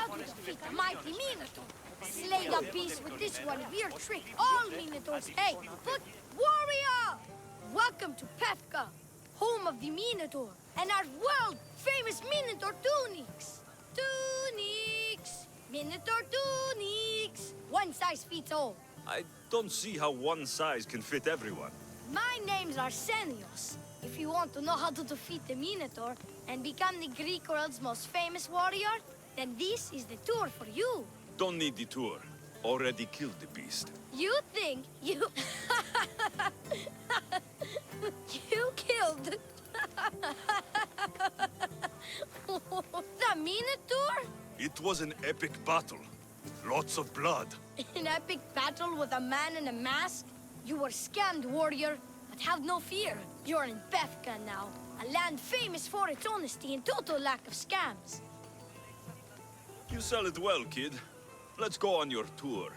how to defeat the mighty Minotaur. Slay the beast with this one weird trick all Minotaurs hate. But warrior! Welcome to Pefka, home of the Minotaur, and our world-famous Minotaur tunics. Tunics! Minotaur tunics! One size fits all. I don't see how one size can fit everyone. My name's Arsenios. If you want to know how to defeat the Minotaur and become the Greek world's most famous warrior, then this is the tour for you. Don't need the tour. Already killed the beast. You think you... you killed... the Minotaur? It was an epic battle. Lots of blood. An epic battle with a man in a mask? You were scammed, warrior. But have no fear. You're in Pefka now, a land famous for its honesty and total lack of scams. You sell it well, kid. Let's go on your tour.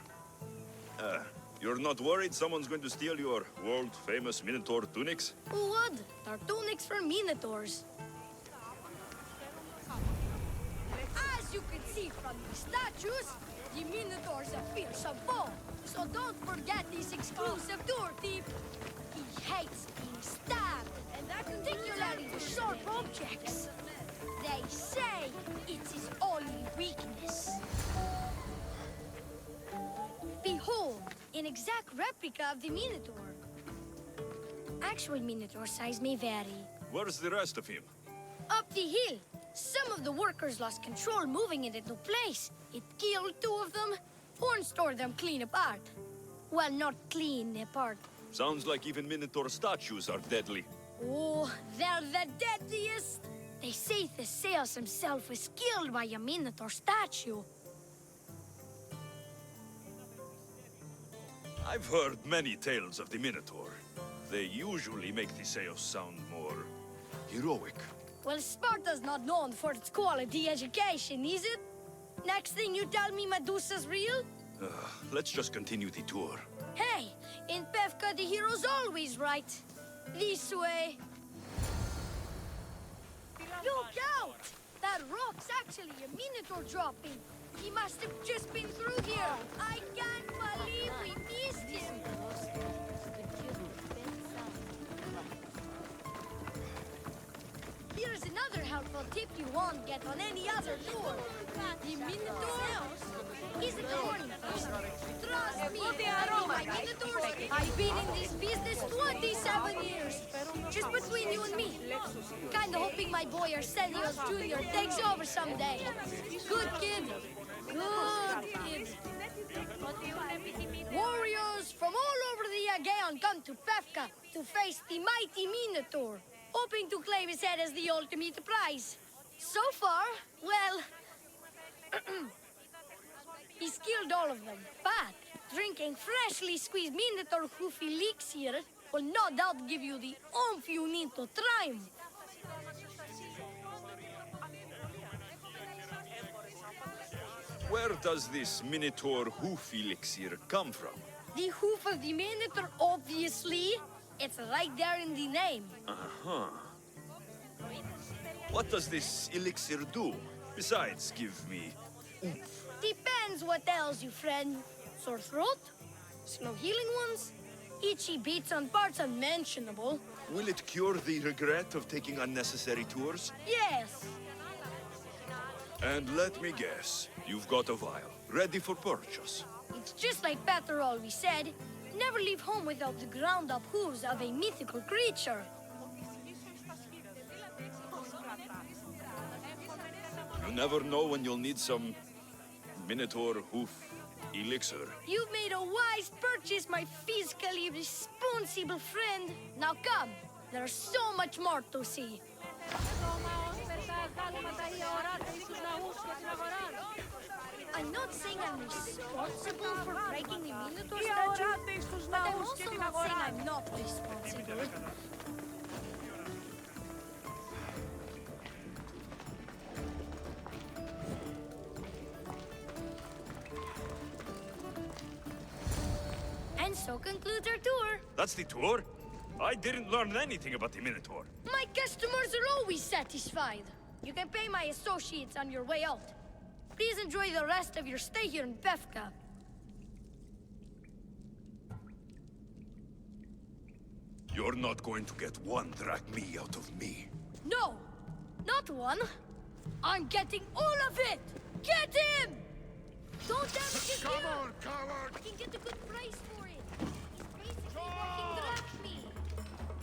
You're not worried someone's going to steal your world-famous Minotaur tunics? Who would? They're tunics for Minotaurs. As you can see from these statues, the Minotaur's a fearsome foe. So don't forget this exclusive tour tip. He hates being stabbed, and particularly with sharp objects. They say it's his only weakness. Behold, an exact replica of the Minotaur. Actual Minotaur size may vary. Where's the rest of him? Up the hill. Some of the workers lost control moving it into place. It killed two of them. Horns tore them clean apart. Well, not clean apart. Sounds like even Minotaur statues are deadly. Oh, they're the deadliest. They say Theseus himself was killed by a Minotaur statue. I've heard many tales of the Minotaur. They usually make Theseus sound more heroic. Well, Sparta's not known for its quality education, is it? Next thing you tell me Medusa's real? Let's just continue the tour. Hey, in Pefka the hero's always right. This way. Look out! That rock's actually a Minotaur dropping. He must have just been through here. I can't believe we missed him. Here's another helpful tip you won't get on any other tour. The Minotaur isn't a morning person. Trust me, my Minotaurs, I've been in this business 27 years. Just between you and me. Kinda hoping my boy Arsenios Jr. takes over someday. Good kid. Good kid. Warriors from all over the Aegean come to Pefka to face the mighty Minotaur, hoping to claim his head as the ultimate prize. So far, well, he's killed all of them. But drinking freshly squeezed Minotaur hoof elixir will no doubt give you the oomph you need to triumph. Where does this Minotaur hoof elixir come from? The hoof of the Minotaur, obviously. It's right there in the name. Uh-huh. What does this elixir do? Besides, give me oomph. Depends what ails you, friend. Sore throat? Slow healing ones? Itchy beats on parts unmentionable? Will it cure the regret of taking unnecessary tours? Yes. And let me guess, you've got a vial, ready for purchase. It's just like Peter always said. Never leave home without the ground-up hooves of a mythical creature. You never know when you'll need some Minotaur hoof elixir. You've made a wise purchase, my fiscally responsible friend. Now come, there's so much more to see. I'm not saying I'm responsible for breaking the Minotaur statue, but I'm also not saying I'm not responsible. And so concludes our tour. That's the tour? I didn't learn anything about the Minotaur. My customers are always satisfied. You can pay my associates on your way out. Please enjoy the rest of your stay here in Befka. You're not going to get one drachmi out of me. No! Not one! I'm getting all of it! Get him! Don't damage his gear! Come on, coward! I can get a good price for it. He's basically walking drachmi.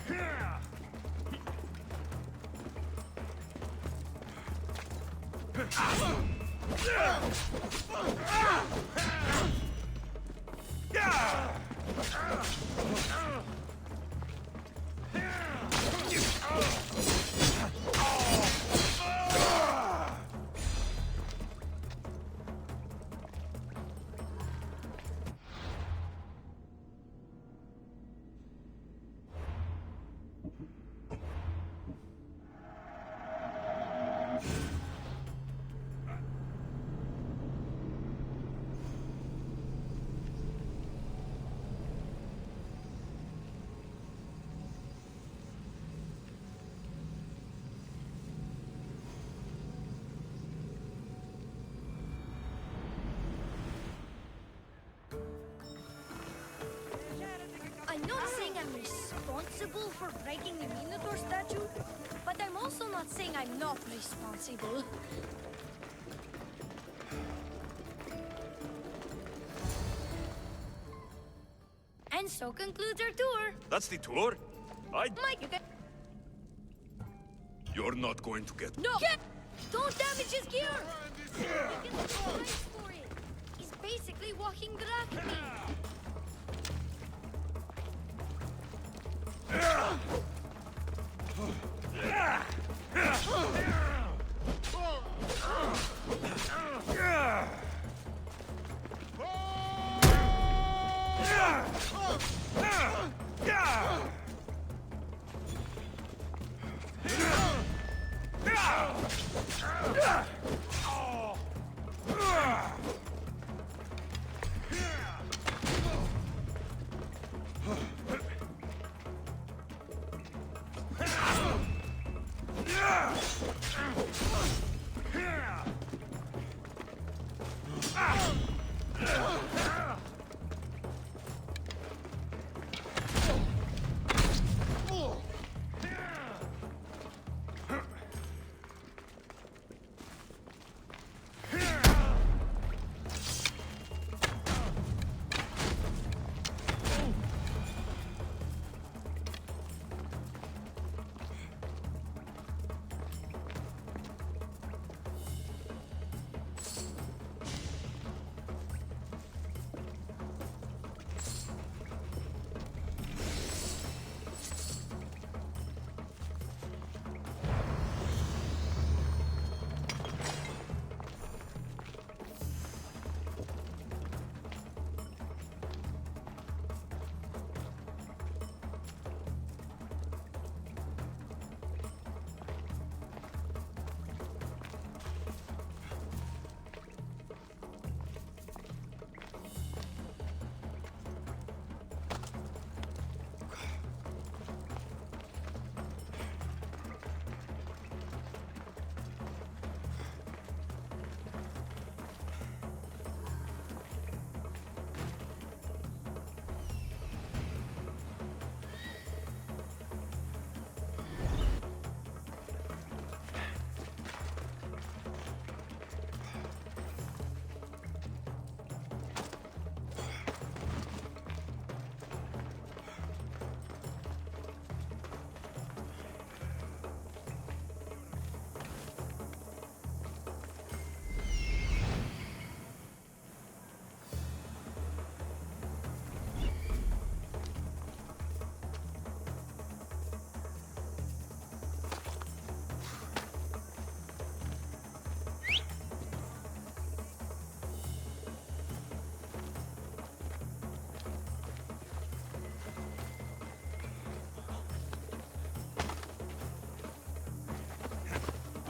I'm not saying I'm responsible for breaking the Minotaur statue, but I'm also not saying I'm not responsible. And so concludes our tour. That's the tour? Mike, you can... You're not going to get... No! Get... Don't damage his gear! He gets a good price for it. He's basically walking drachmi.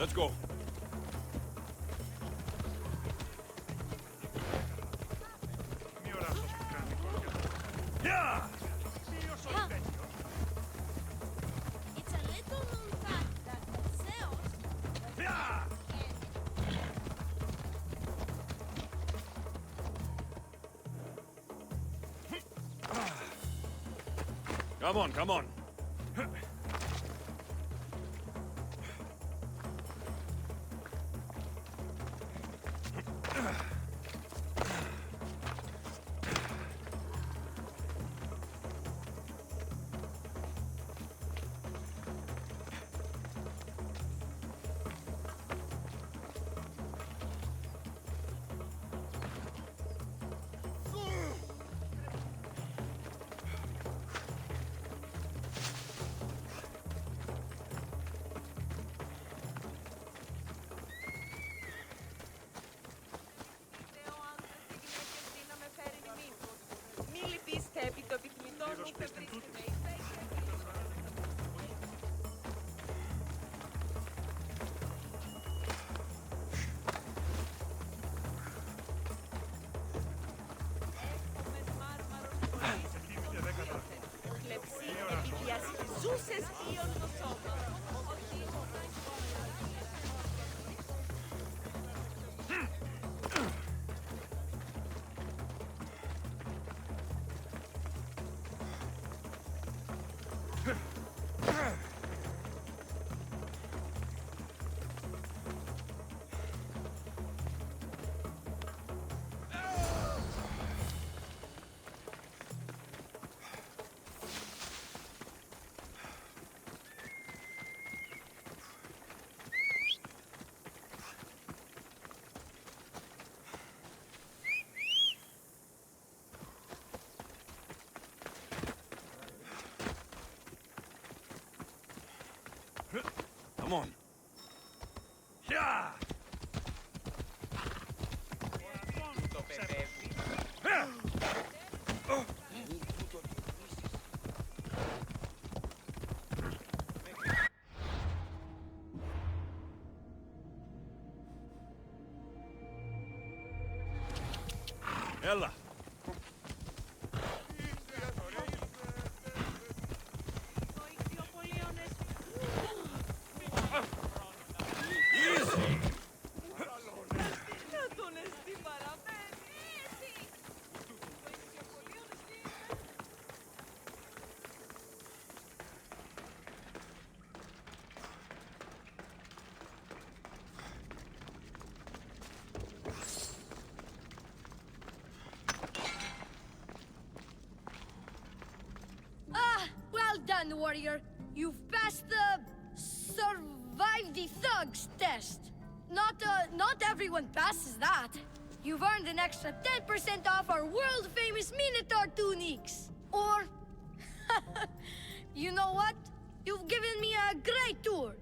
Let's go. Yeah! It's a little known fact that Zeus... Yeah! Come on, come on. Μη λυπήστε επί το επιθυμητό μου και βρίσκεται η κλεψή επί διασχιζούσες ίον το σώμα. Come on. Yeah! Έλα. Well done, warrior. You've passed the survive the thugs test. Not everyone passes that. You've earned an extra 10% off our world-famous Minotaur tunics. Or, you know what? You've given me a great tour.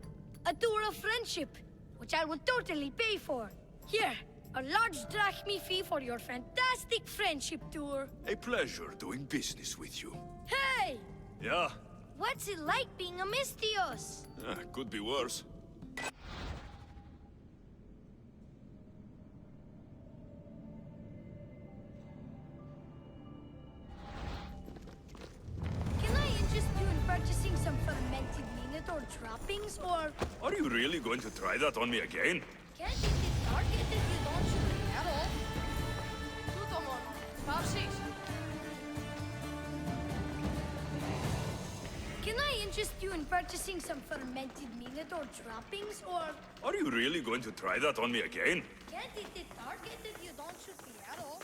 A tour of friendship, which I will totally pay for. Here, a large drachmi fee for your fantastic friendship tour. A pleasure doing business with you. Hey! Yeah, What's it like being a Mystios? could be worse. Can I interest you in purchasing some fermented Minotaur droppings, or Are you really going to try that on me again? can't it get targeted if you don't shoot the arrow? Τούτο μόνο. Παύσεις. Can I interest you in purchasing some fermented Minotaur droppings, or Are you really going to try that on me again? can't it get targeted if you don't shoot the arrow?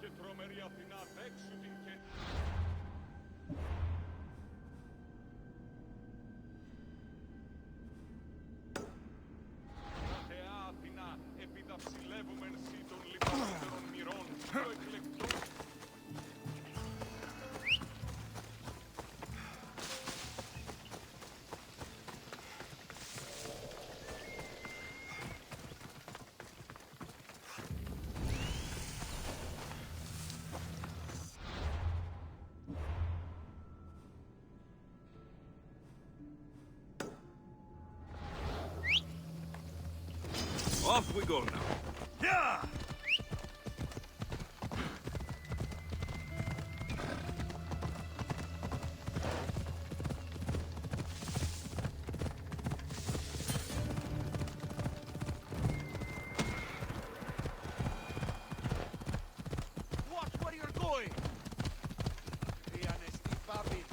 και τρομερή Αθηνά δέξου την και... Κρατεά Αθηνά, επιδαψιλεύουμεν σύ των λιπαρότερων μοιρών, πιο εκλεκτών. Off we go now. Yeah! Watch where you're going! Rianesti Babin.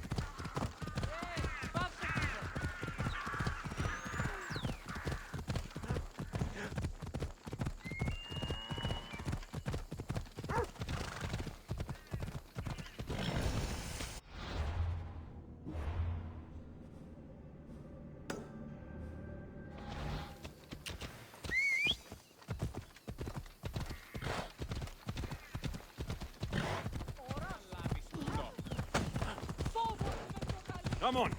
Come on!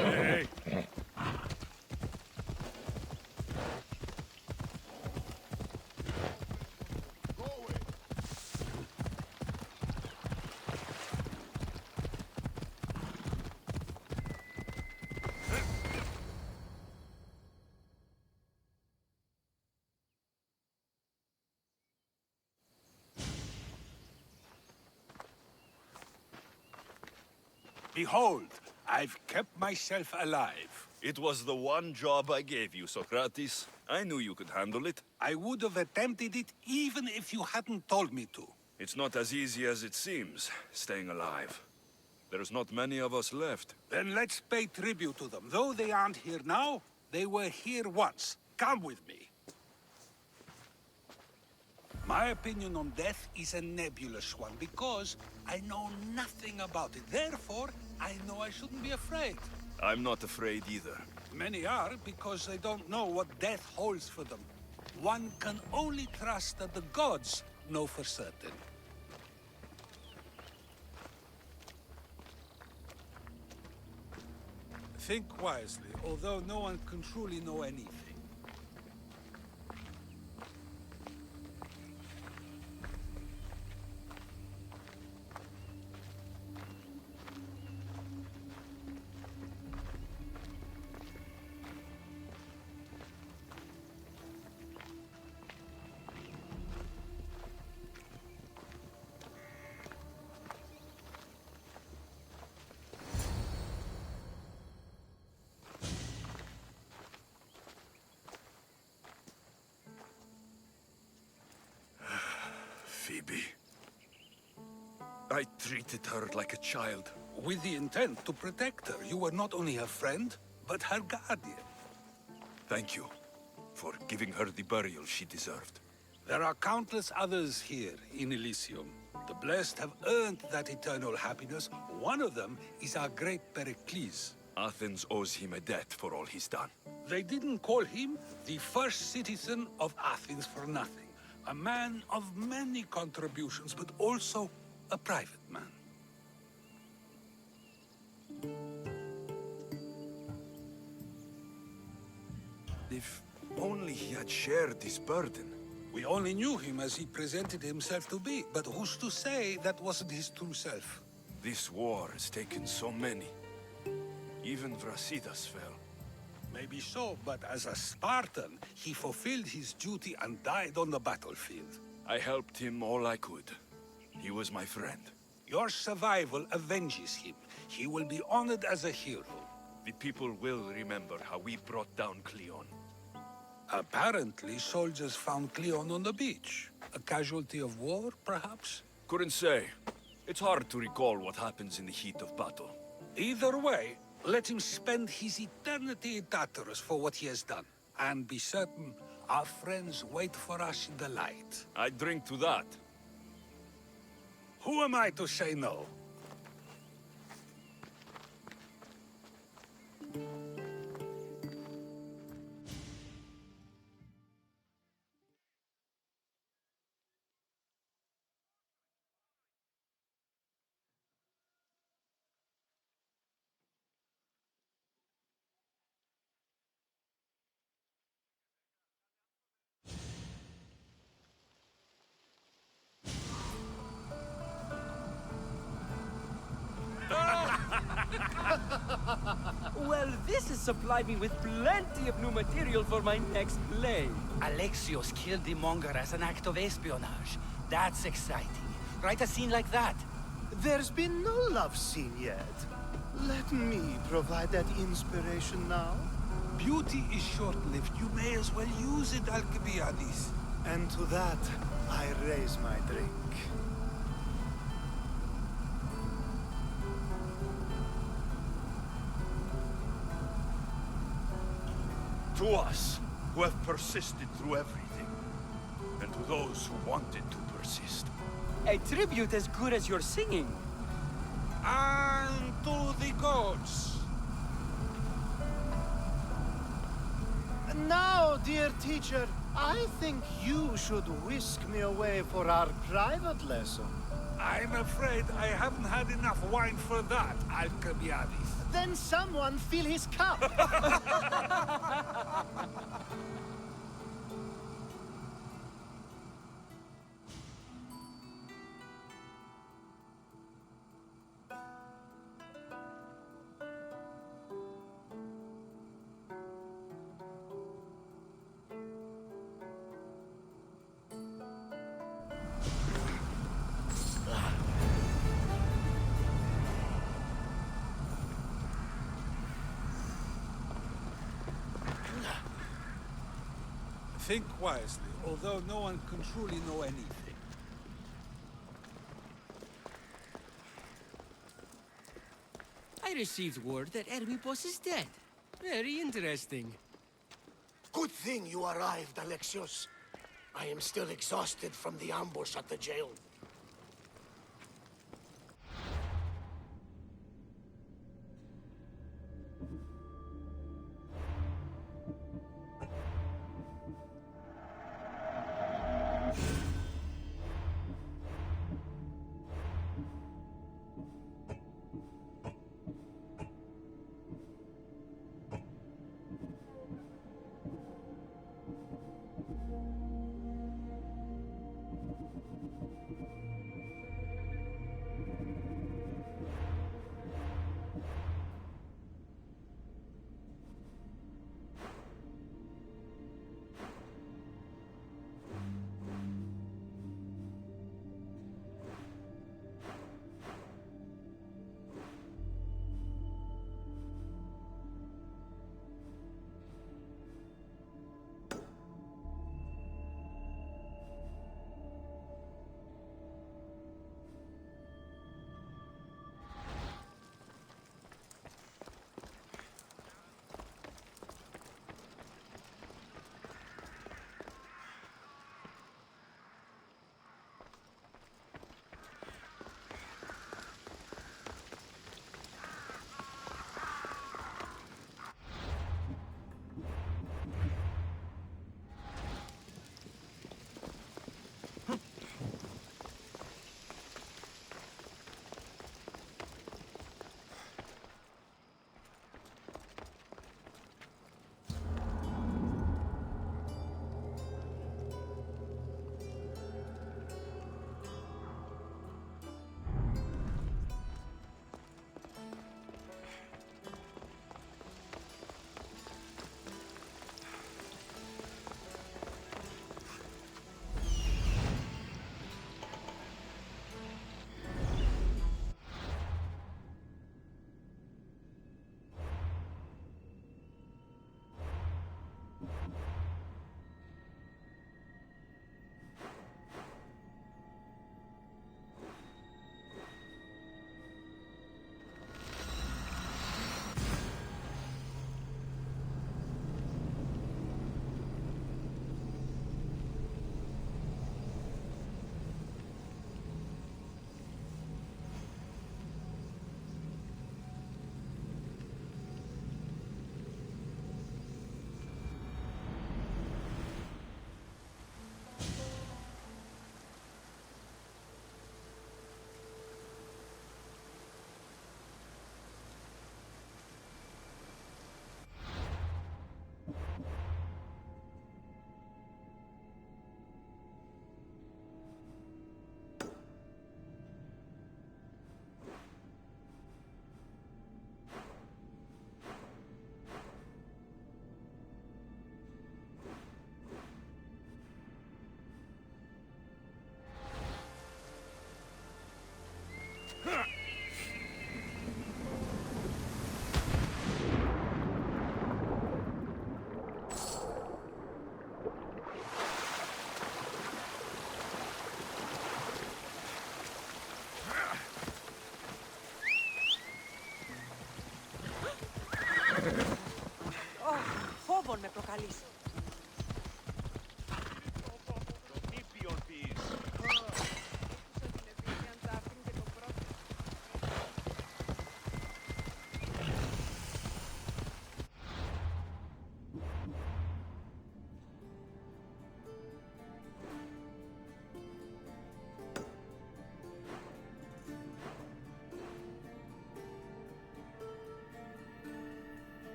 Hey! Go away! Behold, I've kept myself alive. It was the one job I gave you, Socrates. I knew you could handle it. I would have attempted it even if you hadn't told me to. It's not as easy as it seems, staying alive. There's not many of us left. Then let's pay tribute to them. Though they aren't here now, they were here once. Come with me. My opinion on death is a nebulous one because I know nothing about it. Therefore, I know I shouldn't be afraid. I'm not afraid either. Many are because they don't know what death holds for them. One can only trust that the gods know for certain. Think wisely, although no one can truly know anything. Phoebe. I treated her like a child. With the intent to protect her, you were not only her friend, but her guardian. Thank you for giving her the burial she deserved. There are countless others here in Elysium. The blessed have earned that eternal happiness. One of them is our great Pericles. Athens owes him a debt for all he's done. They didn't call him the first citizen of Athens for nothing. A man of many contributions, but also a private man. If only he had shared his burden. We only knew him as he presented himself to be, but who's to say that wasn't his true self? This war has taken so many. Even Brasidas fell. Maybe so, but as a Spartan, he fulfilled his duty and died on the battlefield. I helped him all I could. He was my friend. Your survival avenges him. He will be honored as a hero. The people will remember how we brought down Cleon. Apparently, soldiers found Cleon on the beach. A casualty of war, perhaps? Couldn't say. It's hard to recall what happens in the heat of battle. Either way, let him spend his eternity in Tartarus for what he has done. And be certain, our friends wait for us in the light. I drink to that. Who am I to say no? Well, this has supplied me with plenty of new material for my next play. Alexios killed the monger as an act of espionage. That's exciting. Write a scene like that. There's been no love scene yet. Let me provide that inspiration now. Beauty is short-lived. You may as well use it, Alcibiades. And to that, I raise my drink. To us, who have persisted through everything. And to those who wanted to persist. A tribute as good as your singing. And to the gods. Now, dear teacher, I think you should whisk me away for our private lesson. I'm afraid I haven't had enough wine for that, Alcibiades. Then someone fill his cup. Think wisely, although no one can truly know anything. I received word that Hermippos is dead. Very interesting. Good thing you arrived, Alexios. I am still exhausted from the ambush at the jail.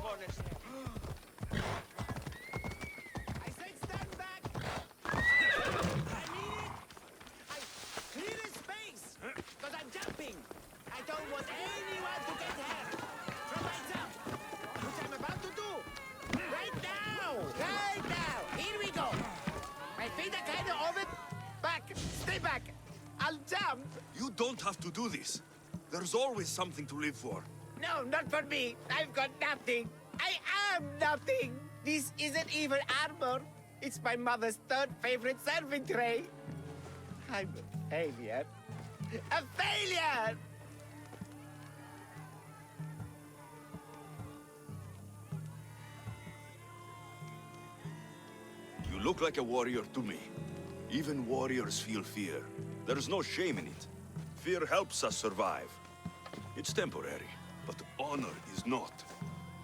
αγχώνεσαι. I said stand back! I mean it! Clear the space! Because I'm jumping! I don't want anyone to get hurt! From my jump! Which I'm about to do! Right now! Right now! Here we go! My feet are kind of over... Back! Stay back! I'll jump! You don't have to do this. There's always something to live for. No, not for me. I've got nothing. I am nothing. This isn't even armor. It's my mother's third favorite serving tray. I'm a failure. A failure! You look like a warrior to me. Even warriors feel fear. There's no shame in it. Fear helps us survive. It's temporary, but honor is not.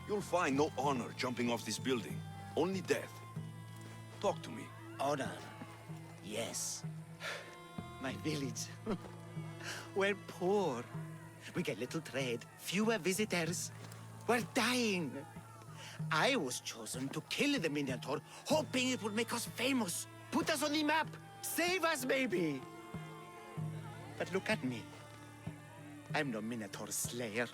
You'll find no honor jumping off this building. Only death. Talk to me. Honor. Yes. My village. We're poor. We get little trade, fewer visitors. We're dying. I was chosen to kill the Minotaur, hoping it would make us famous. Put us on the map. Save us, maybe. But look at me. I'm no Minotaur slayer.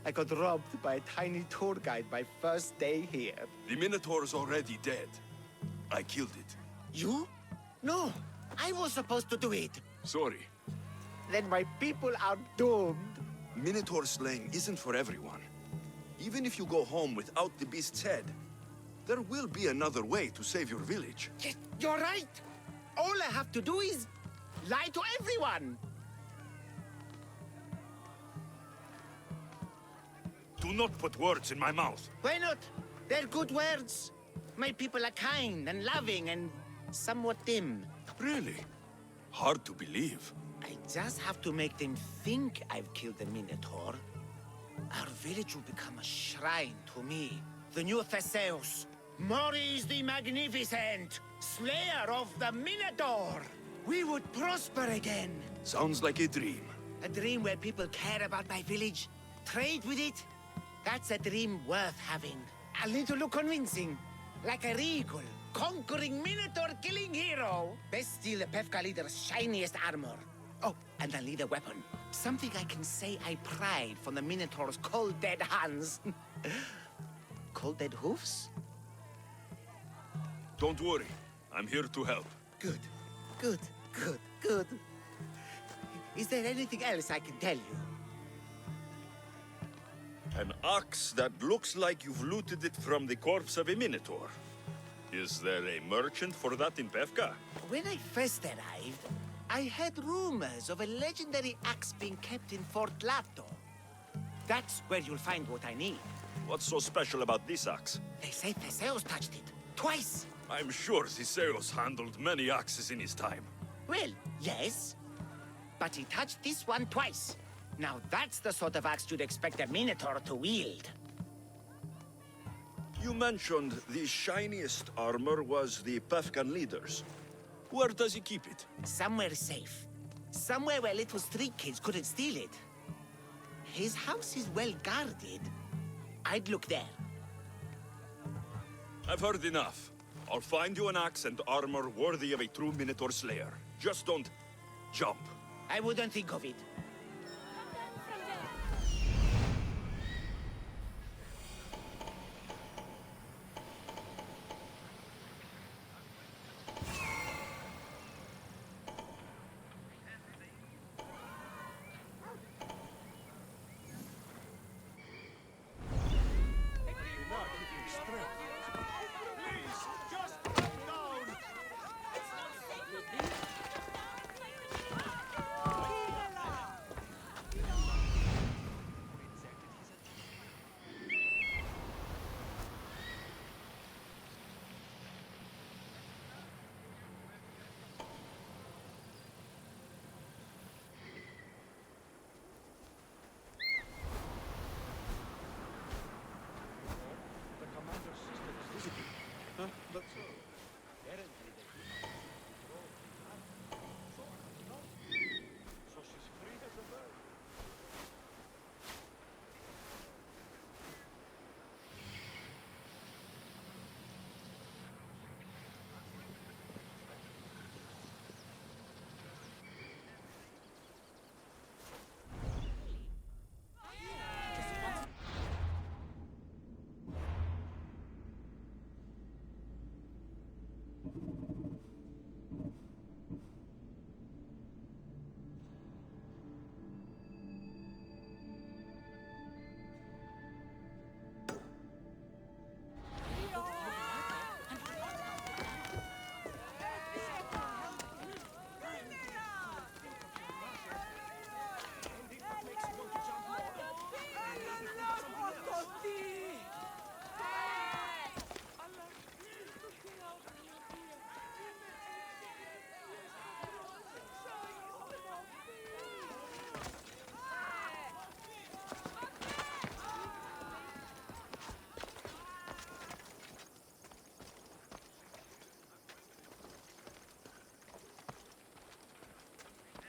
I got robbed by a tiny tour guide my first day here. The Minotaur's already dead. I killed it. You? No, I was supposed to do it. Sorry. Then my people are doomed. Minotaur slaying isn't for everyone. Even if you go home without the beast's head, there will be another way to save your village. Yes, you're right. All I have to do is lie to everyone. Do not put words in my mouth. Why not? They're good words. My people are kind and loving and somewhat dim. Really? Hard to believe. I just have to make them think I've killed the Minotaur. Our village will become a shrine to me, the new Theseus. Maurice the Magnificent, slayer of the Minotaur. We would prosper again. Sounds like a dream. A dream where people care about my village, trade with it. That's a dream worth having. I'll need to look convincing. Like a regal, conquering Minotaur-killing hero. Best steal the Pefka leader's shiniest armor. Oh, and I'll need a weapon. Something I can say I pried from the Minotaur's cold dead hands. Cold dead hoofs? Don't worry. I'm here to help. Good, good, good, good. Is there anything else I can tell you? An ox that looks like you've looted it from the corpse of a Minotaur. Is there a merchant for that in Pefka? When I first arrived, I heard rumors of a legendary axe being kept in Fort Lato. That's where you'll find what I need. What's so special about this axe? They say Theseus touched it. Twice. I'm sure Theseus handled many axes in his time. Well, yes. But he touched this one twice. Now that's the sort of axe you'd expect a Minotaur to wield. You mentioned the shiniest armor was the Pefkan leader's. Where does he keep it? Somewhere safe. Somewhere where little street kids couldn't steal it. His house is well guarded. I'd look there. I've heard enough. I'll find you an axe and armor worthy of a true Minotaur slayer. Just don't jump. I wouldn't think of it.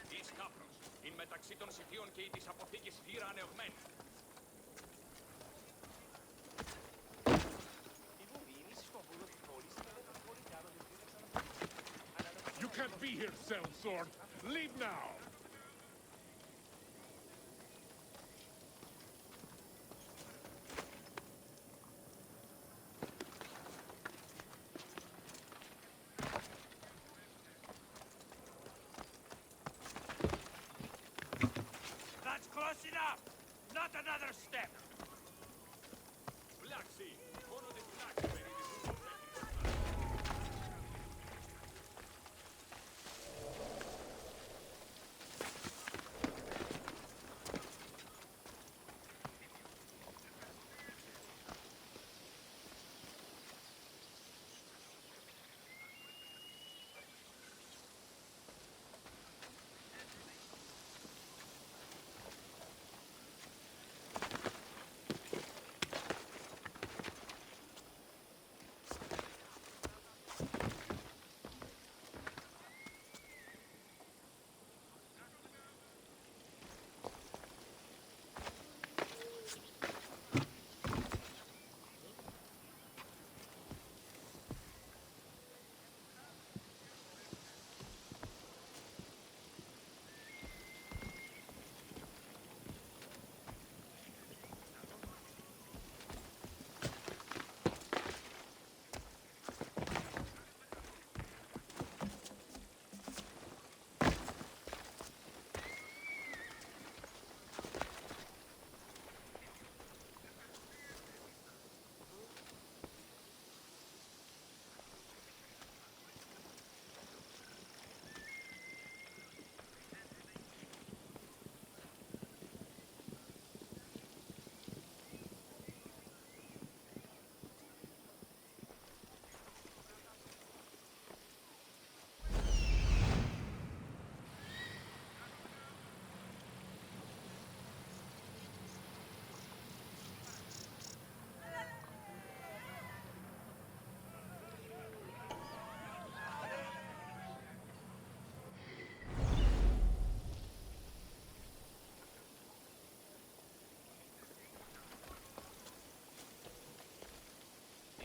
Εις κάπρος, ειν μεταξύ των σιθείων και της αποθήκης φύρα ανεωγμένη. You can't be here, sellsword. Leave now. That's close enough! Not another step! Βλάξι, μόνο τη φυλάξη περί της ούτως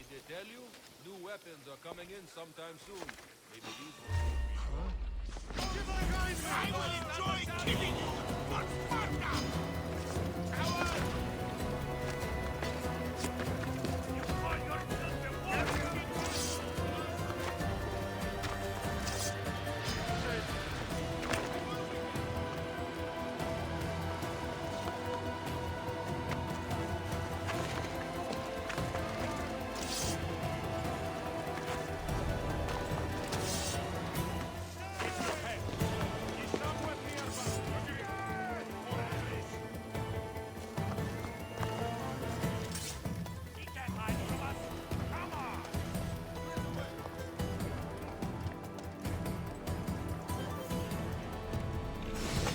they tell you? New weapons are coming in sometime soon. Maybe these will... I will enjoy killing you! For Sparta! Coward! You call yourself a warrior?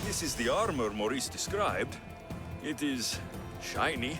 This is the armor Maurice described. It is shiny.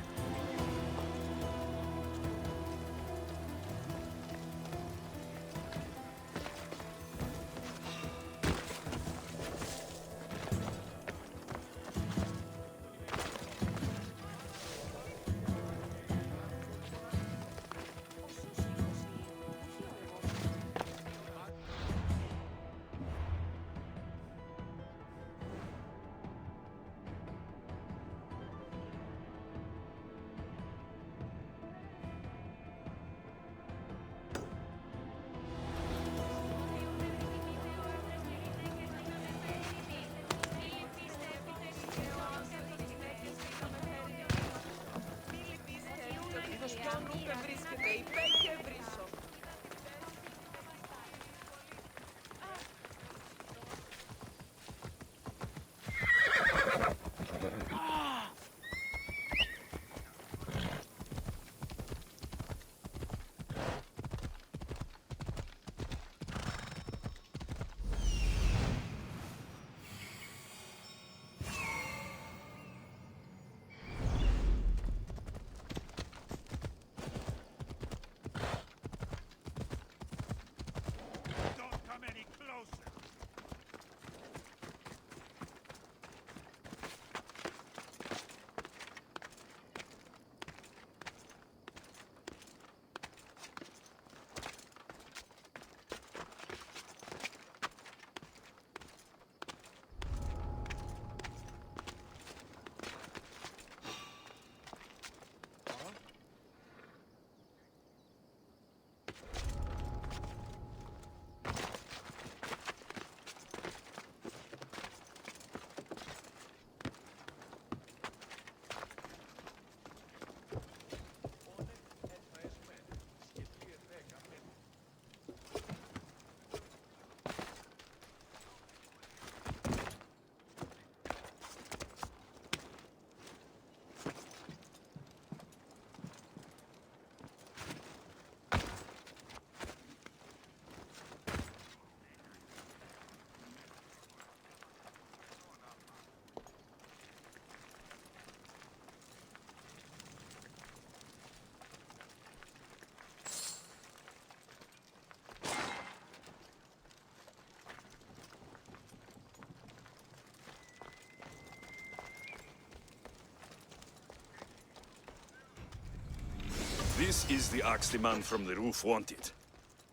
This is the axe the man from the roof wanted.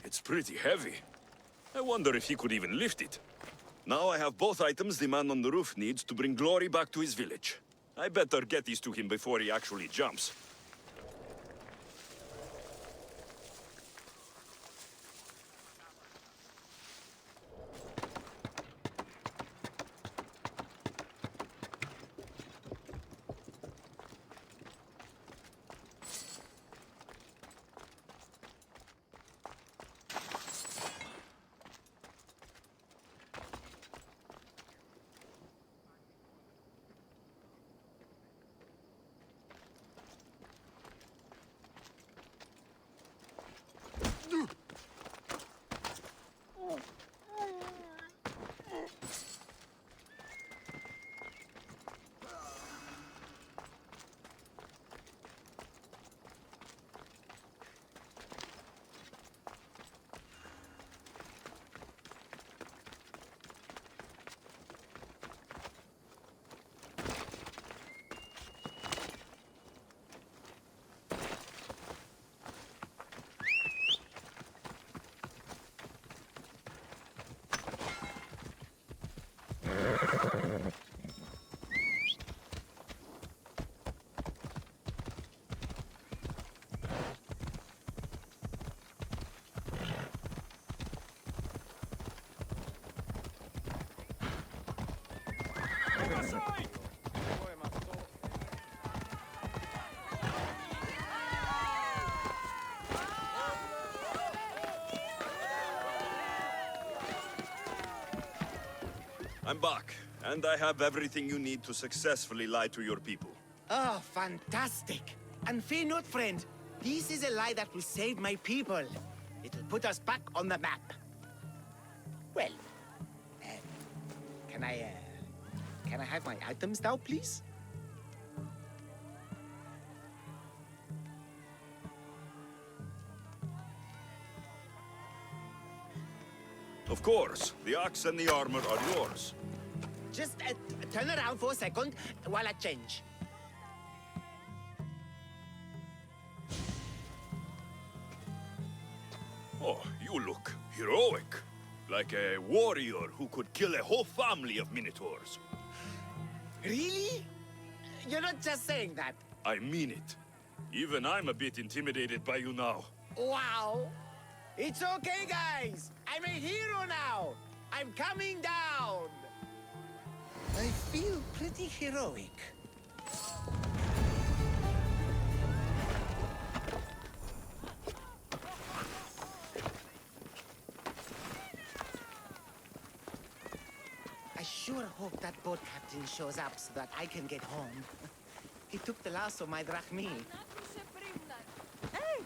It's pretty heavy. I wonder if he could even lift it. Now I have both items the man on the roof needs to bring glory back to his village. I better get these to him before he actually jumps. I'm back, and I have everything you need to successfully lie to your people. Oh, fantastic. And fear not, friend. This is a lie that will save my people. It'll put us back on the map. Well, can I have my items now, please? Of course, the axe and the armor are yours. Just turn around for a second while I change. Oh, you look heroic. Like a warrior who could kill a whole family of minotaurs. Really? You're not just saying that. I mean it. Even I'm a bit intimidated by you now. Wow. It's okay, guys. I'm a hero now. I'm coming down. I feel pretty heroic. I sure hope that boat captain shows up so that I can get home. He took the last of my drachmi. Hey!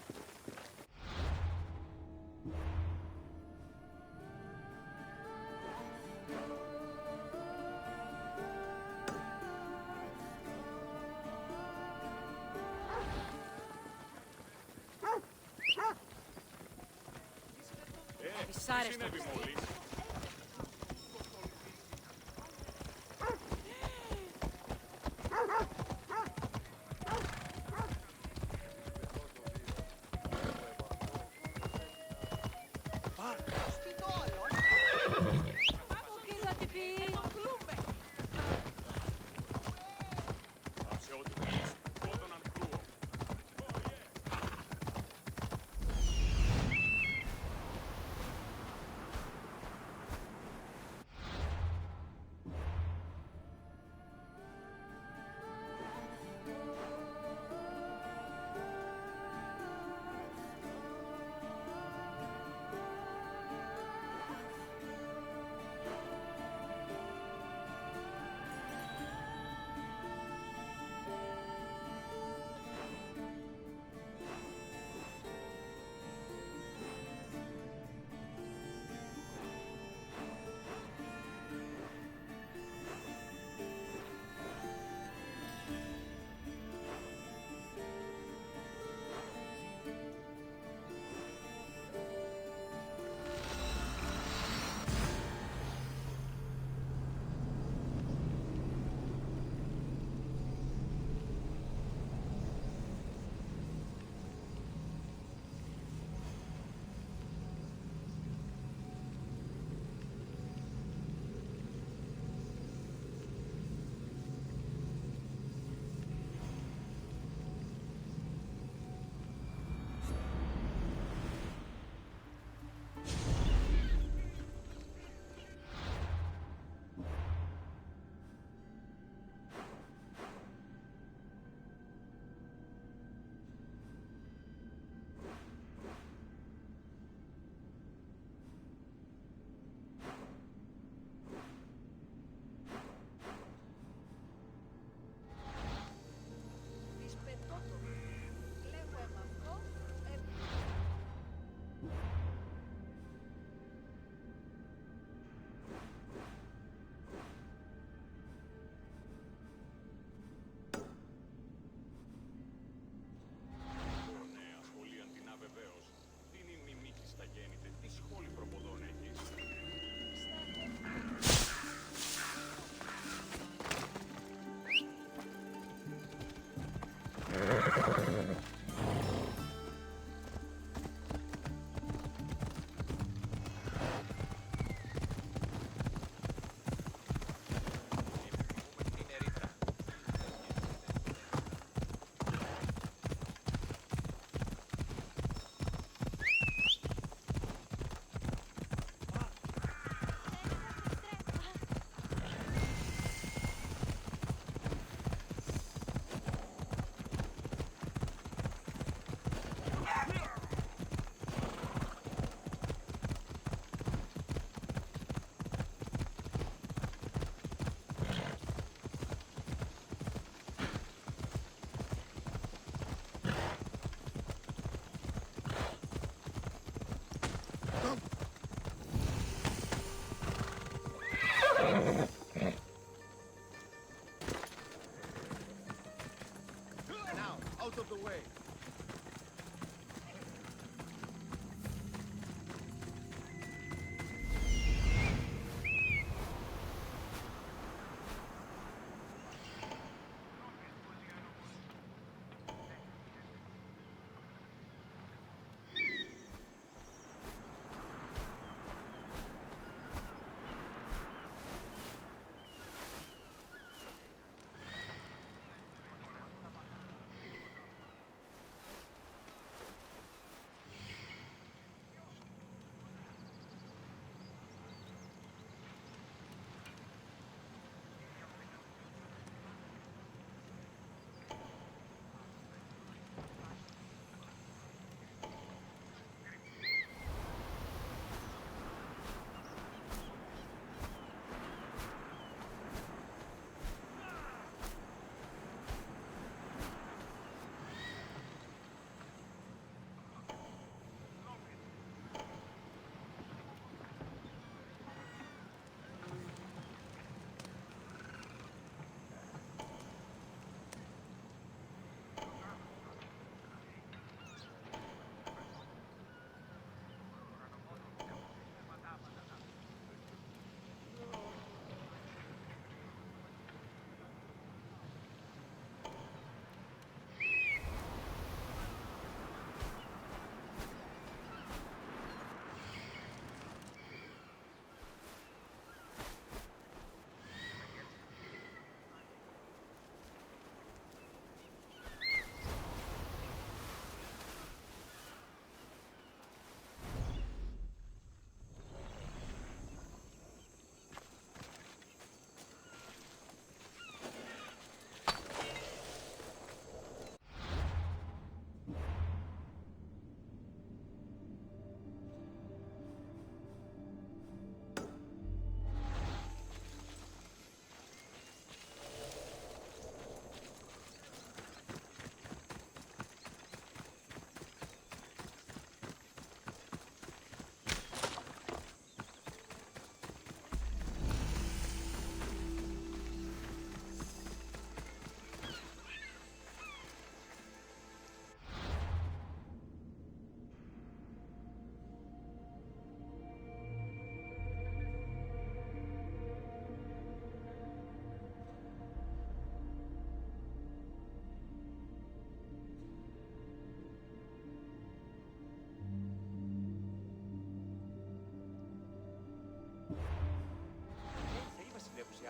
way.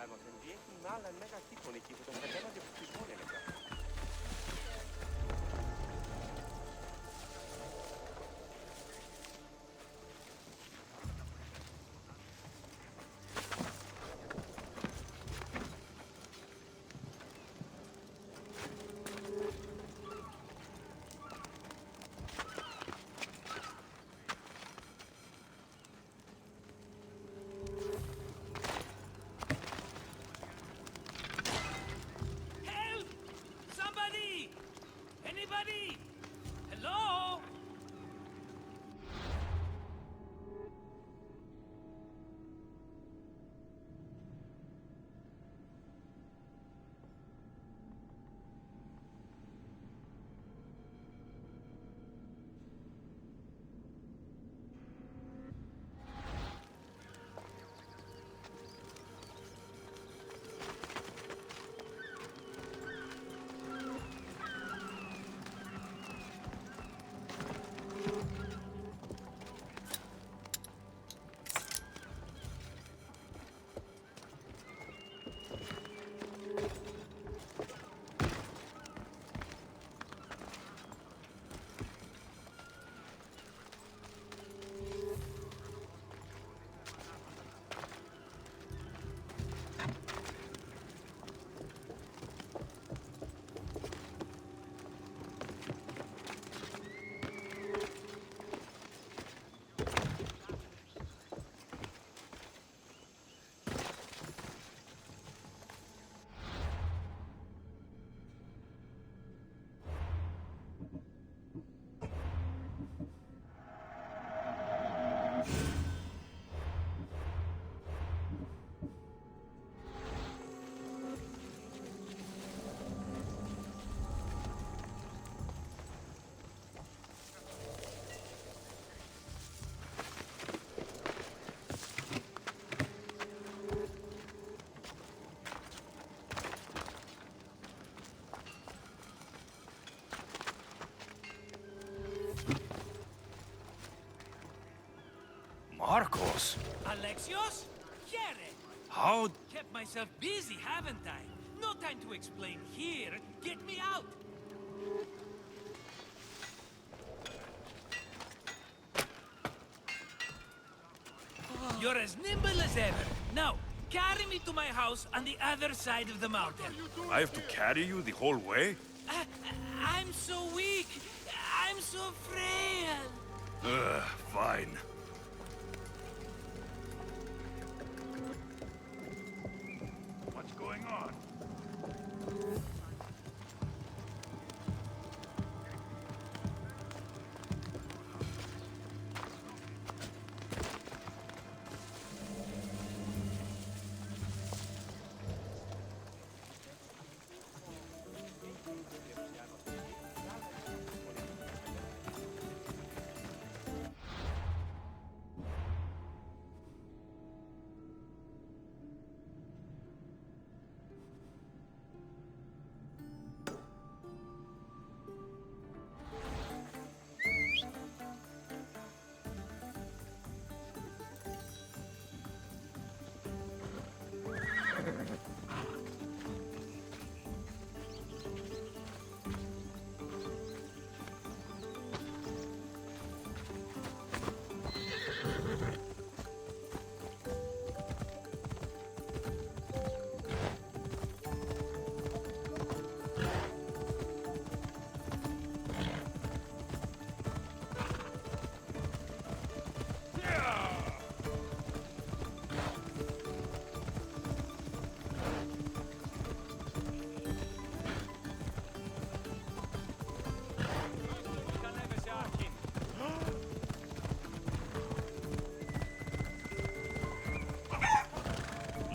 άνωθεν διέχουν άλλα μέγα τύπων εκεί που τον κατέβαζε φωτισμόν έλεγα. Marcos. Alexios? Here! How? Kept myself busy, haven't I? No time to explain here. Get me out! You're as nimble as ever. Now, carry me to my house on the other side of the mountain. I have to carry you the whole way? I'm so weak. I'm so frail. Fine. What's going on?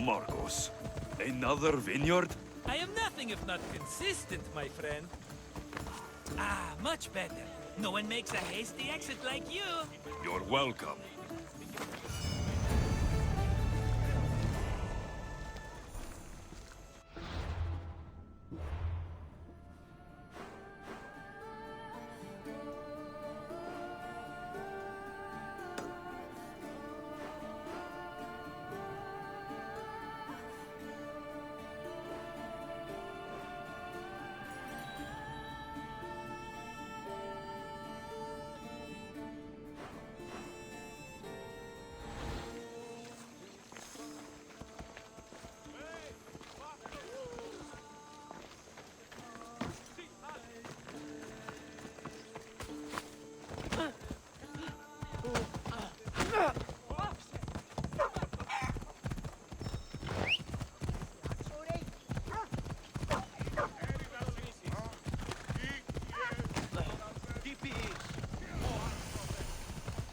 Marcos, another vineyard? I am nothing if not consistent, my friend. Ah, much better. No one makes a hasty exit like you. You're welcome.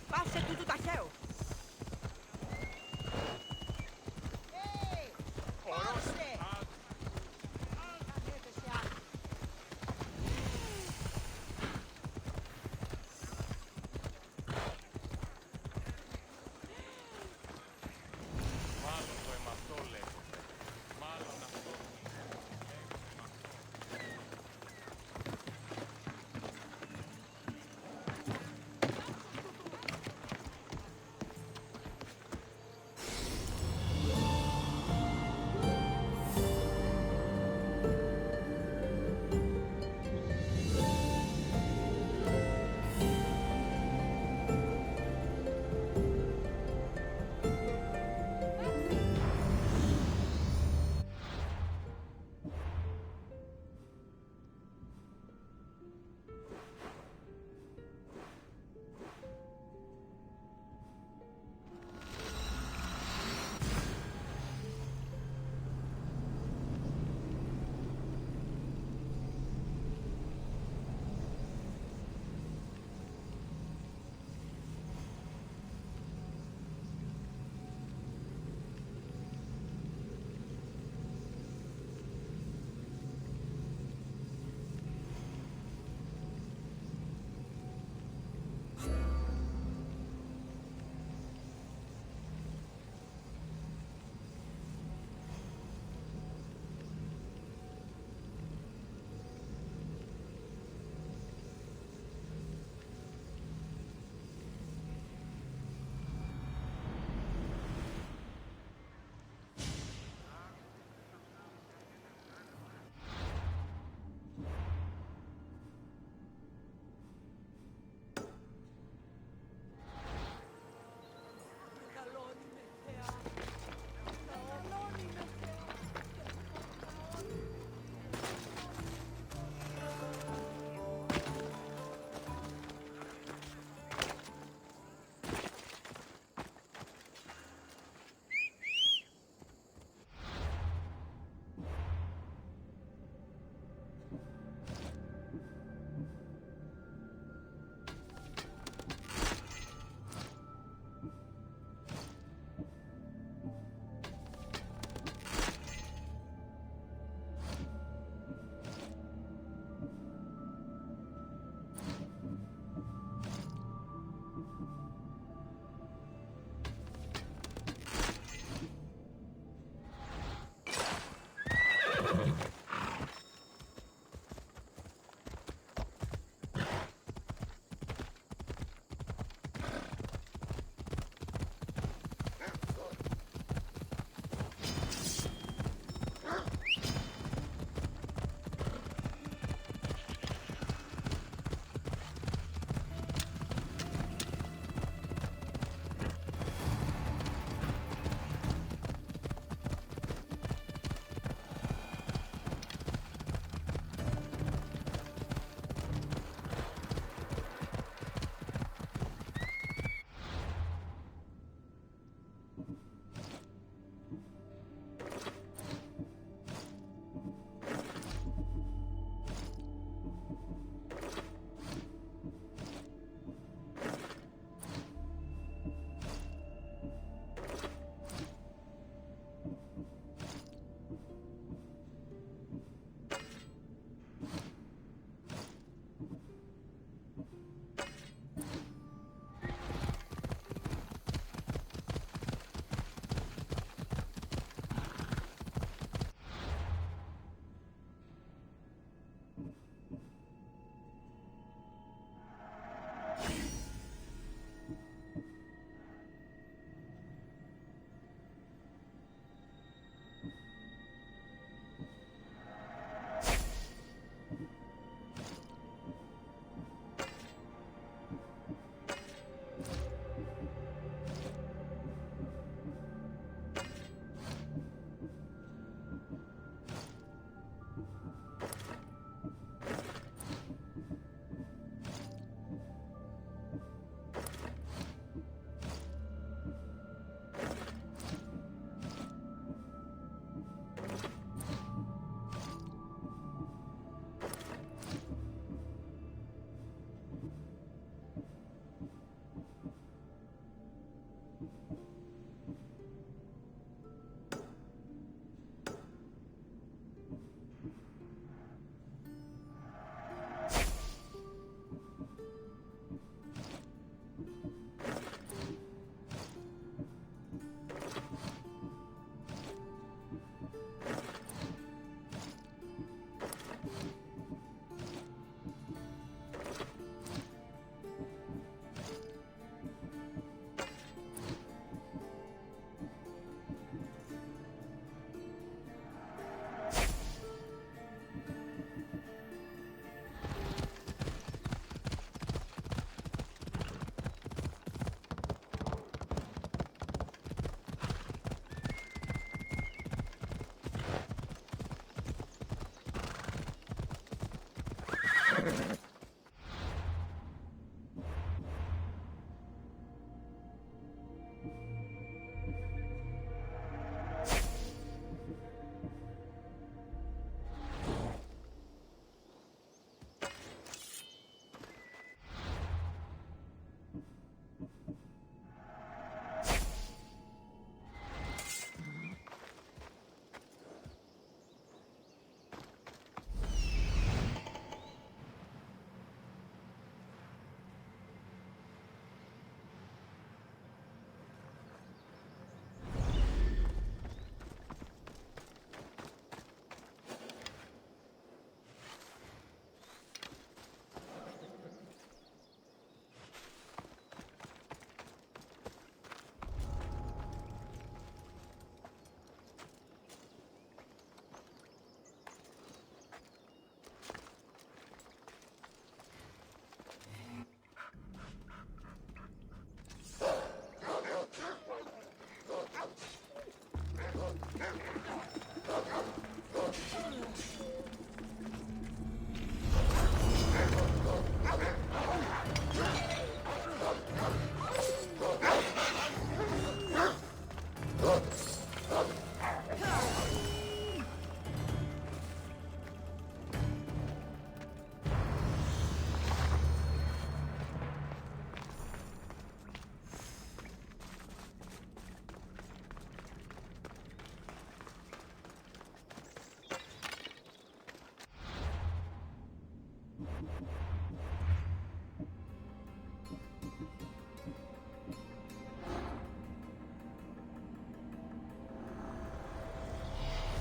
Πάσε τούτου ταχαίο.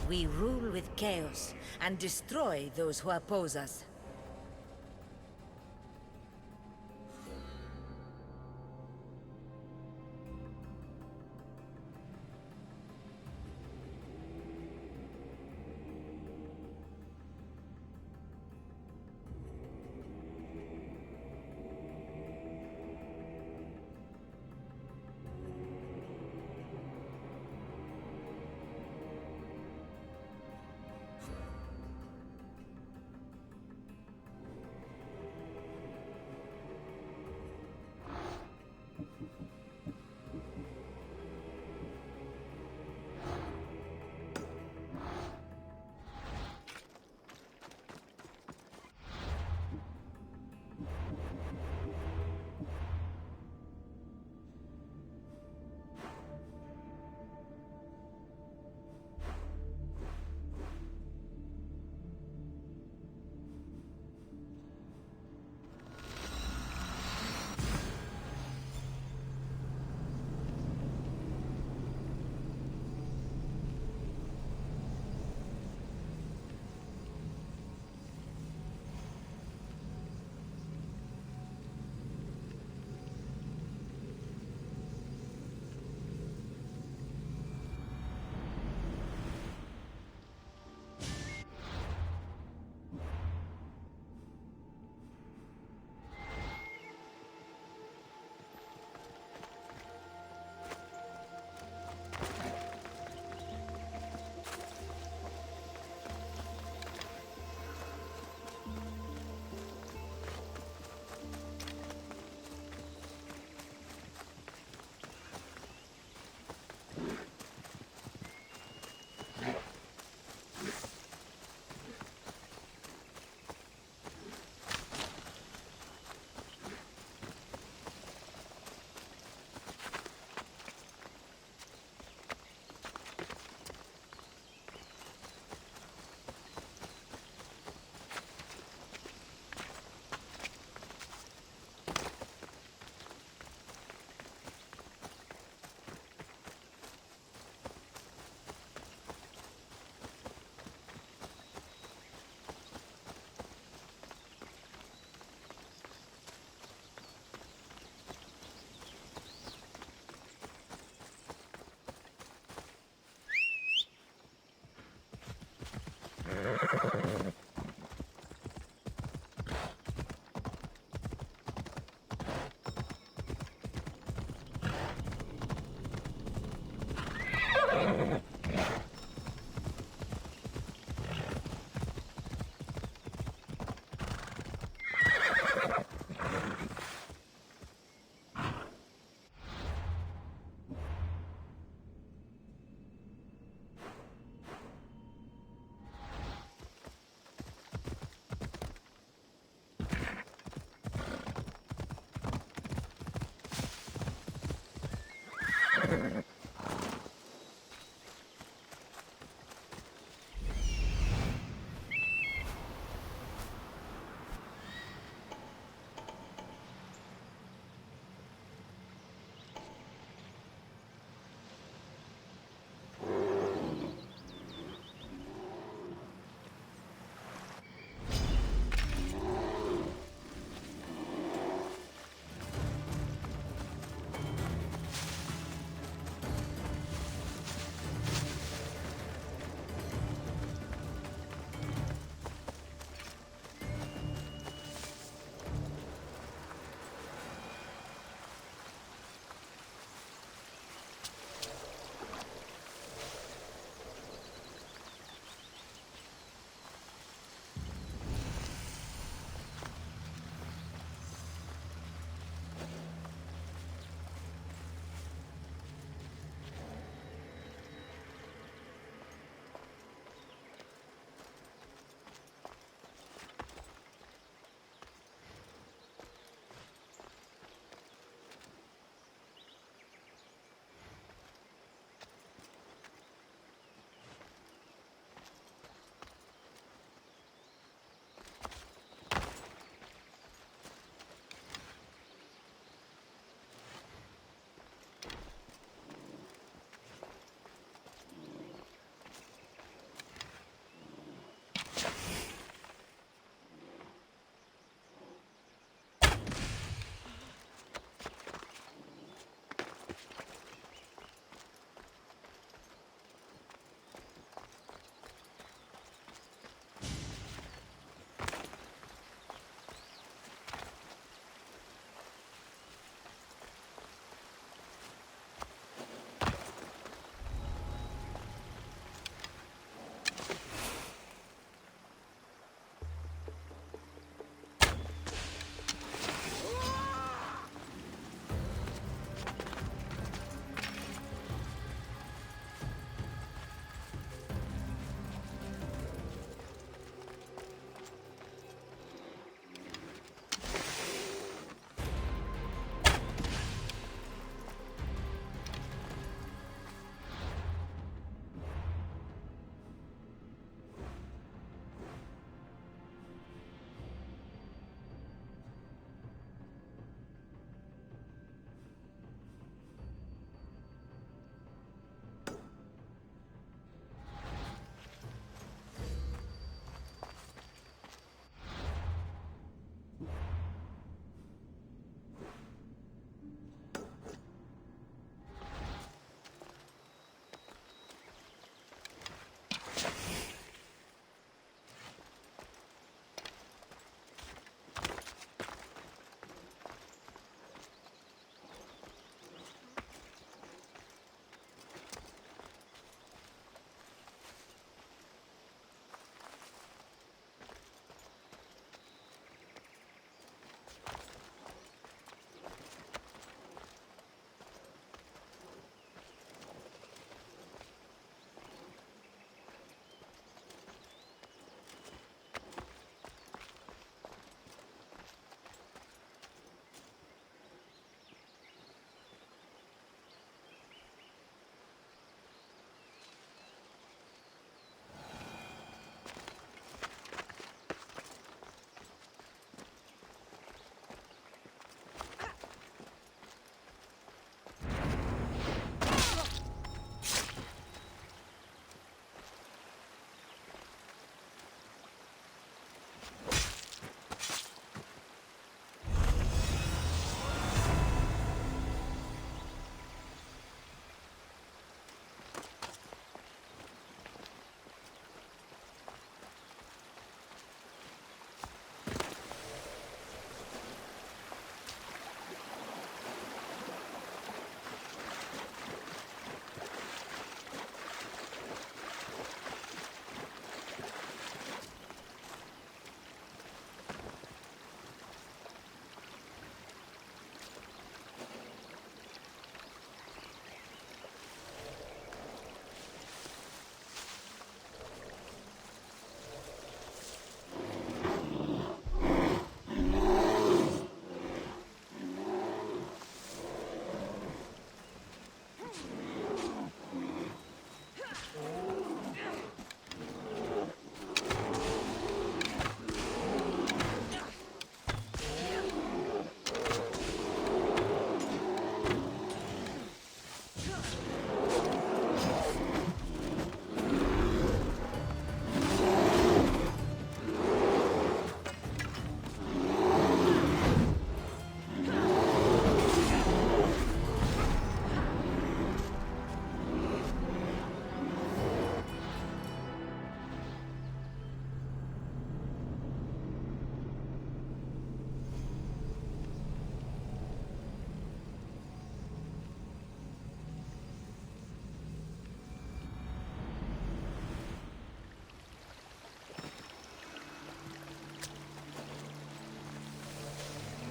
We rule with chaos and destroy those who oppose us.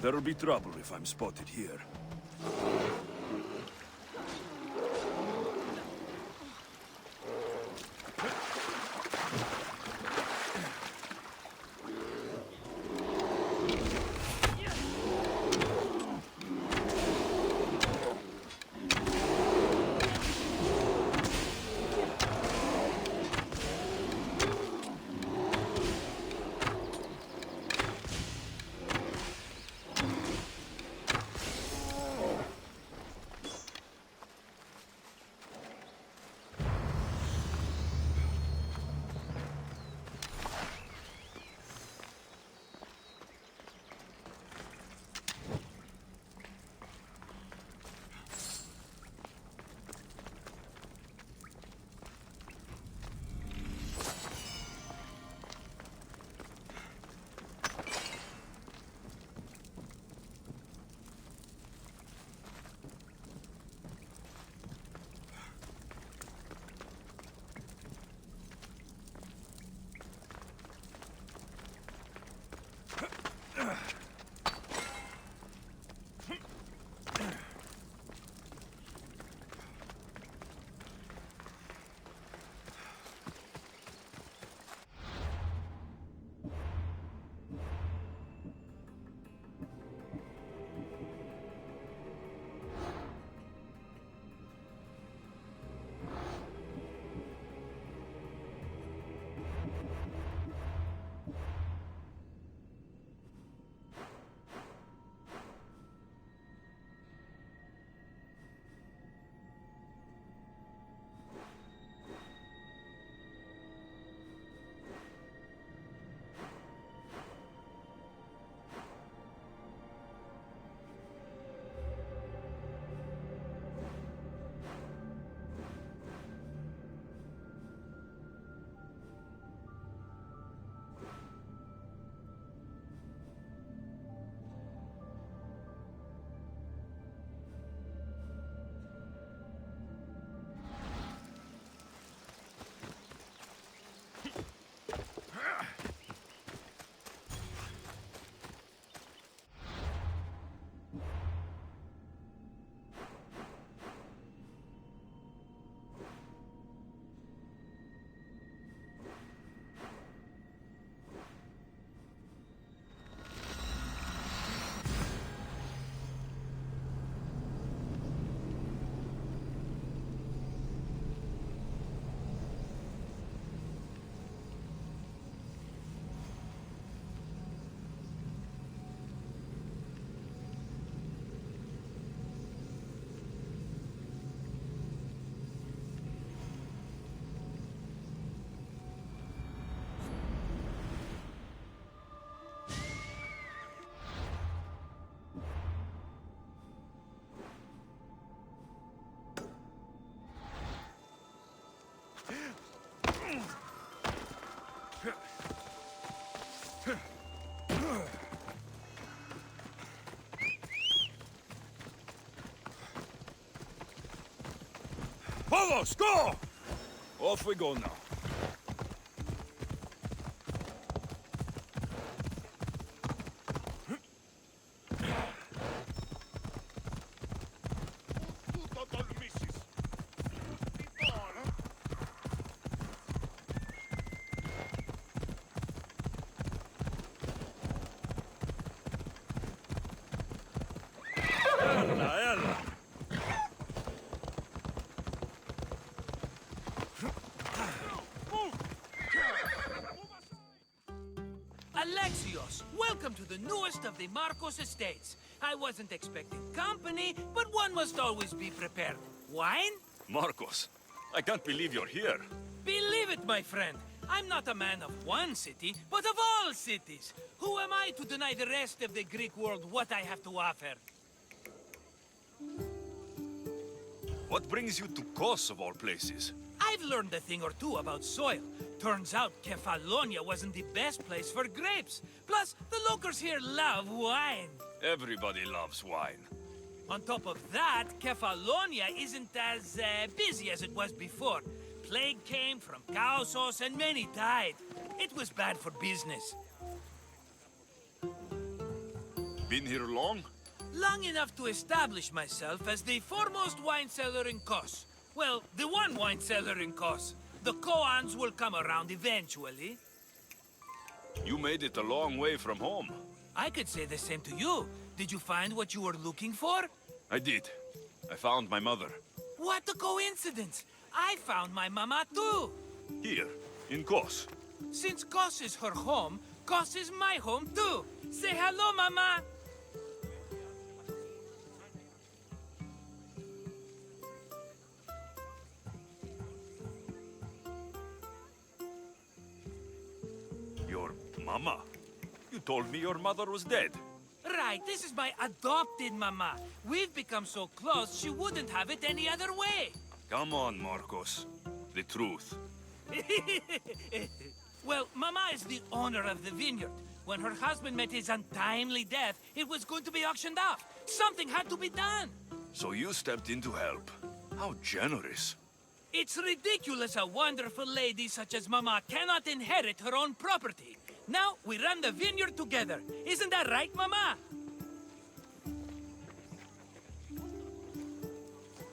There'll be trouble if I'm spotted here. Follow, go! Off we go now. Alexios, welcome to the newest of the Marcos estates. I wasn't expecting company, but one must always be prepared. Wine? Marcos, I can't believe you're here. Believe it, my friend. I'm not a man of one city, but of all cities. Who am I to deny the rest of the Greek world what I have to offer? What brings you to Kos, of all places? I've learned a thing or two about soil. Turns out Kefalonia wasn't the best place for grapes. Plus, the locals here love wine. Everybody loves wine. On top of that, Kefalonia isn't as busy as it was before. Plague came from Kausos and many died. It was bad for business. Been here long? Long enough to establish myself as the foremost wine cellar in Kos. Well, the one wine cellar in Kos. The Koans will come around eventually. You made it a long way from home. I could say the same to you. Did you find what you were looking for? I did. I found my mother. What a coincidence! I found my mama too! Here, in Kos. Since Kos is her home, Kos is my home too! Say hello, mama! Your mama? You told me your mother was dead. Right, this is my adopted mama. We've become so close, she wouldn't have it any other way. Come on, Marcos. The truth. Well, mama is the owner of the vineyard. When her husband met his untimely death, it was going to be auctioned off. Something had to be done. So you stepped in to help. How generous. It's ridiculous a wonderful lady such as mama cannot inherit her own property. Now we run the vineyard together. Isn't that right, mama?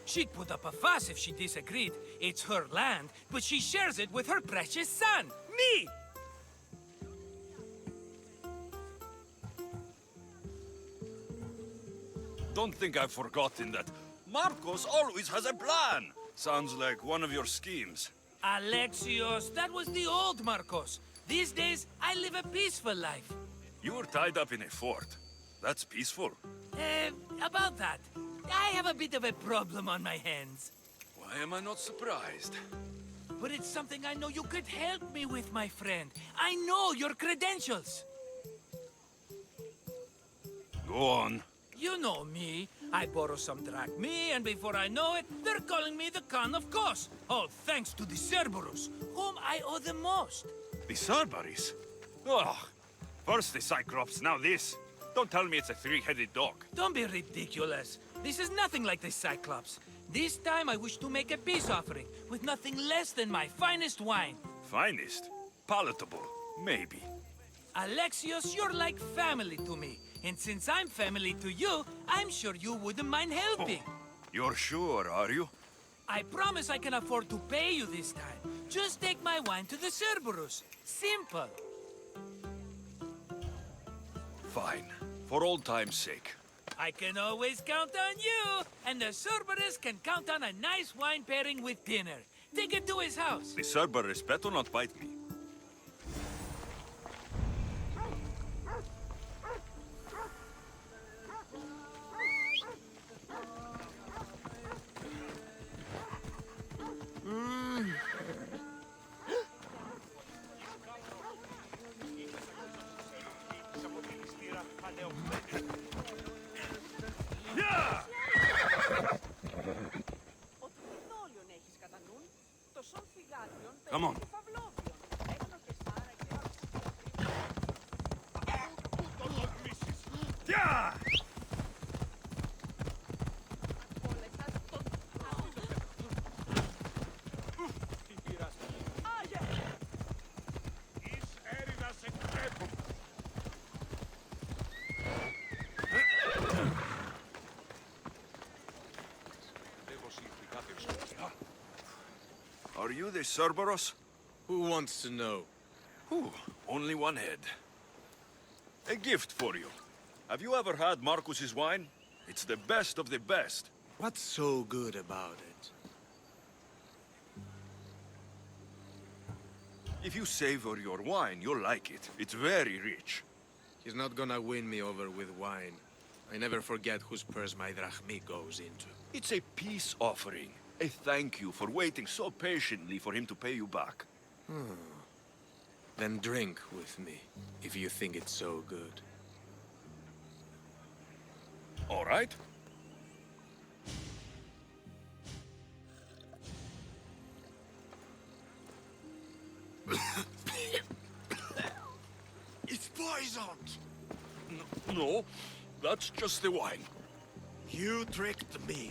She'd put up a fuss if she disagreed. It's her land, but she shares it with her precious son, me! Don't think I've forgotten that. Marcos always has a plan. Sounds like one of your schemes. Alexios, that was the old Marcos. These days, I live a peaceful life. You were tied up in a fort. That's peaceful. About that. I have a bit of a problem on my hands. Why am I not surprised? But it's something I know you could help me with, my friend. I know your credentials. Go on. You know me. I borrow some drachmi, and before I know it, they're calling me the Khan of Kos. All thanks to the Cerberus, whom I owe the most. The Cerberus? Ugh. First the Cyclops, now this. Don't tell me it's a three-headed dog. Don't be ridiculous. This is nothing like the Cyclops. This time I wish to make a peace offering with nothing less than my finest wine. Finest? Palatable, maybe. Alexios, you're like family to me. And since I'm family to you, I'm sure you wouldn't mind helping. Oh, you're sure, are you? I promise I can afford to pay you this time. Just take my wine to the Cerberus. Simple. Fine. For old time's sake. I can always count on you. And the Cerberus can count on a nice wine pairing with dinner. Take it to his house. The Cerberus better not bite me. Come on. Yeah! Are you the Cerberus? Who wants to know? Only one head. A gift for you. Have you ever had Marcus's wine? It's the best of the best. What's so good about it? If you savor your wine, you'll like it. It's very rich. He's not gonna win me over with wine. I never forget whose purse my drachmi goes into. It's a peace offering. A thank you for waiting so patiently for him to pay you back. Then drink with me, if you think it's so good. All right. It's poisoned! No, that's just the wine. You tricked me.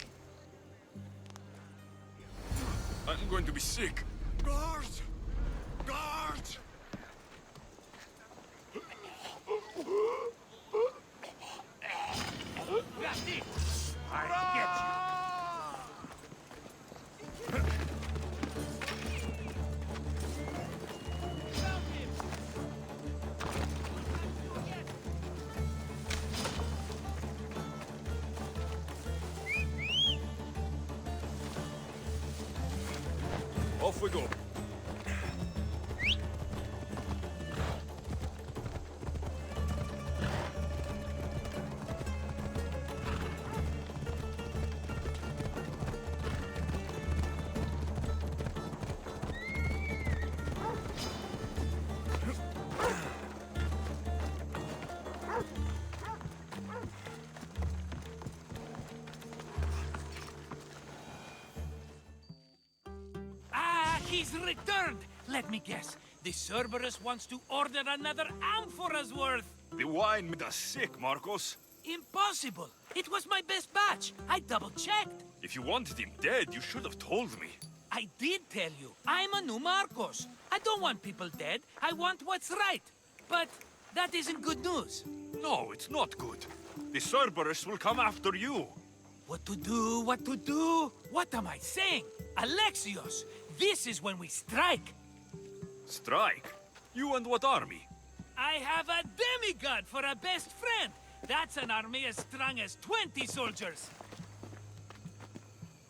I'm going to be sick. Guard! Guard! got this! I get you! Off we go. He's returned! Let me guess. The Cerberus wants to order another amphora's worth. The wine made us sick, Marcos. Impossible! It was my best batch. I double-checked. If you wanted him dead, you should have told me. I did tell you. I'm a new Marcos. I don't want people dead. I want what's right. But that isn't good news. No, it's not good. The Cerberus will come after you. What to do? What to do? What am I saying? Alexios, this is when we strike. Strike? You and what army? I have a demigod for a best friend. That's an army as strong as 20 soldiers.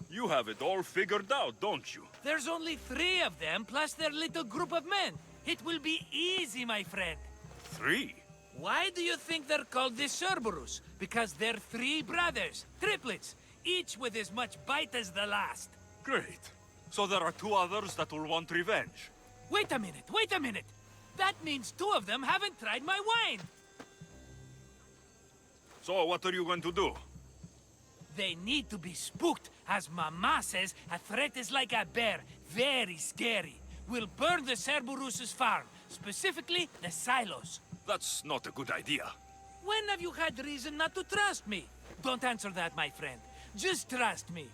You have it all figured out, don't you? There's only 3 of them, plus their little group of men. It will be easy, my friend. 3? Why do you think they're called the Cerberus? Because they're 3 brothers, triplets, each with as much bite as the last. Great. So there are 2 others that will want revenge. Wait a minute, wait a minute! That means 2 of them haven't tried my wine! So what are you going to do? They need to be spooked. As Mama says, a threat is like a bear, very scary. We'll burn the Cerberus' farm, specifically the silos. That's not a good idea. When have you had reason not to trust me? Don't answer that, my friend. Just trust me.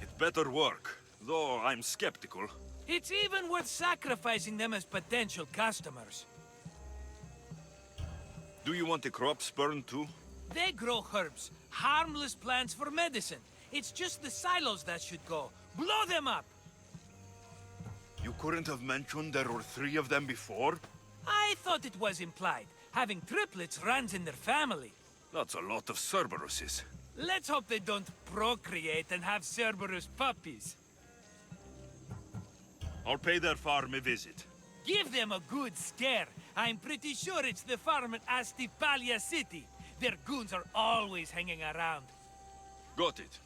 It better work, though I'm skeptical. It's even worth sacrificing them as potential customers. Do you want the crops burned too? They grow herbs, harmless plants for medicine. It's just the silos that should go. Blow them up! You couldn't have mentioned there were 3 of them before? I thought it was implied. Having triplets runs in their family. That's a lot of Cerberuses. Let's hope they don't procreate and have Cerberus puppies. I'll pay their farm a visit. Give them a good scare. I'm pretty sure it's the farm in Astipalia City. Their goons are always hanging around. Got it.